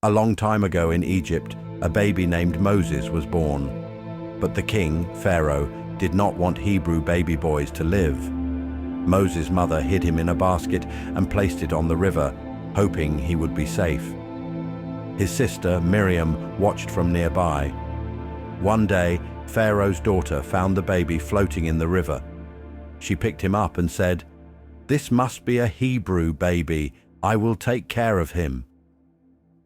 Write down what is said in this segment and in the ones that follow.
A long time ago in Egypt, a baby named Moses was born. But the king, Pharaoh, did not want Hebrew baby boys to live. Moses' mother hid him in a basket and placed it on the river, hoping he would be safe. His sister, Miriam, watched from nearby. One day, Pharaoh's daughter found the baby floating in the river. She picked him up and said, "This must be a Hebrew baby. I will take care of him."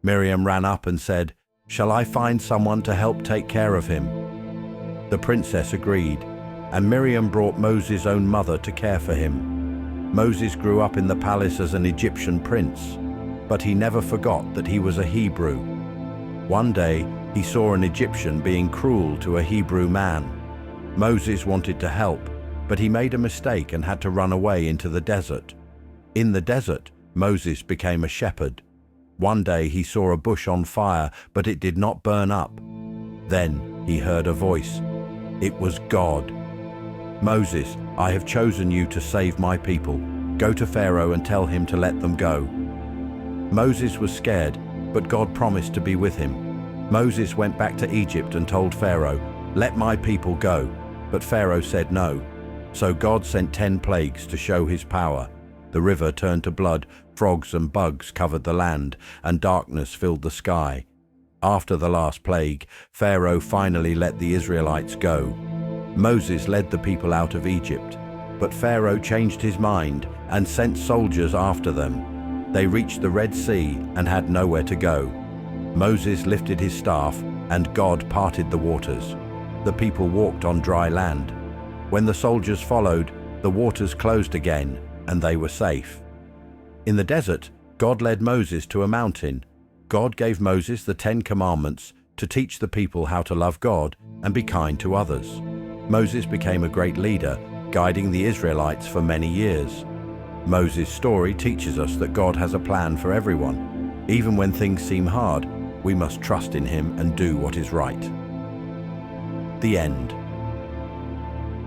Miriam ran up and said, "Shall I find someone to help take care of him?" The princess agreed, and Miriam brought Moses' own mother to care for him. Moses grew up in the palace as an Egyptian prince, but he never forgot that he was a Hebrew. One day, he saw an Egyptian being cruel to a Hebrew man. Moses wanted to help, but he made a mistake and had to run away into the desert. In the desert, Moses became a shepherd. One day he saw a bush on fire, but it did not burn up. Then he heard a voice. It was God. "Moses, I have chosen you to save my people. Go to Pharaoh and tell him to let them go." Moses was scared, but God promised to be with him. Moses went back to Egypt and told Pharaoh, "Let my people go." But Pharaoh said no. So God sent 10 plagues to show his power. The river turned to blood, frogs and bugs covered the land, and darkness filled the sky. After the last plague, Pharaoh finally let the Israelites go. Moses led the people out of Egypt, but Pharaoh changed his mind and sent soldiers after them. They reached the Red Sea and had nowhere to go. Moses lifted his staff, and God parted the waters. The people walked on dry land. When the soldiers followed, the waters closed again, and they were safe. In the desert, God led Moses to a mountain. God gave Moses the 10 Commandments to teach the people how to love God and be kind to others. Moses became a great leader, guiding the Israelites for many years. Moses' story teaches us that God has a plan for everyone. Even when things seem hard, we must trust in him and do what is right. The end.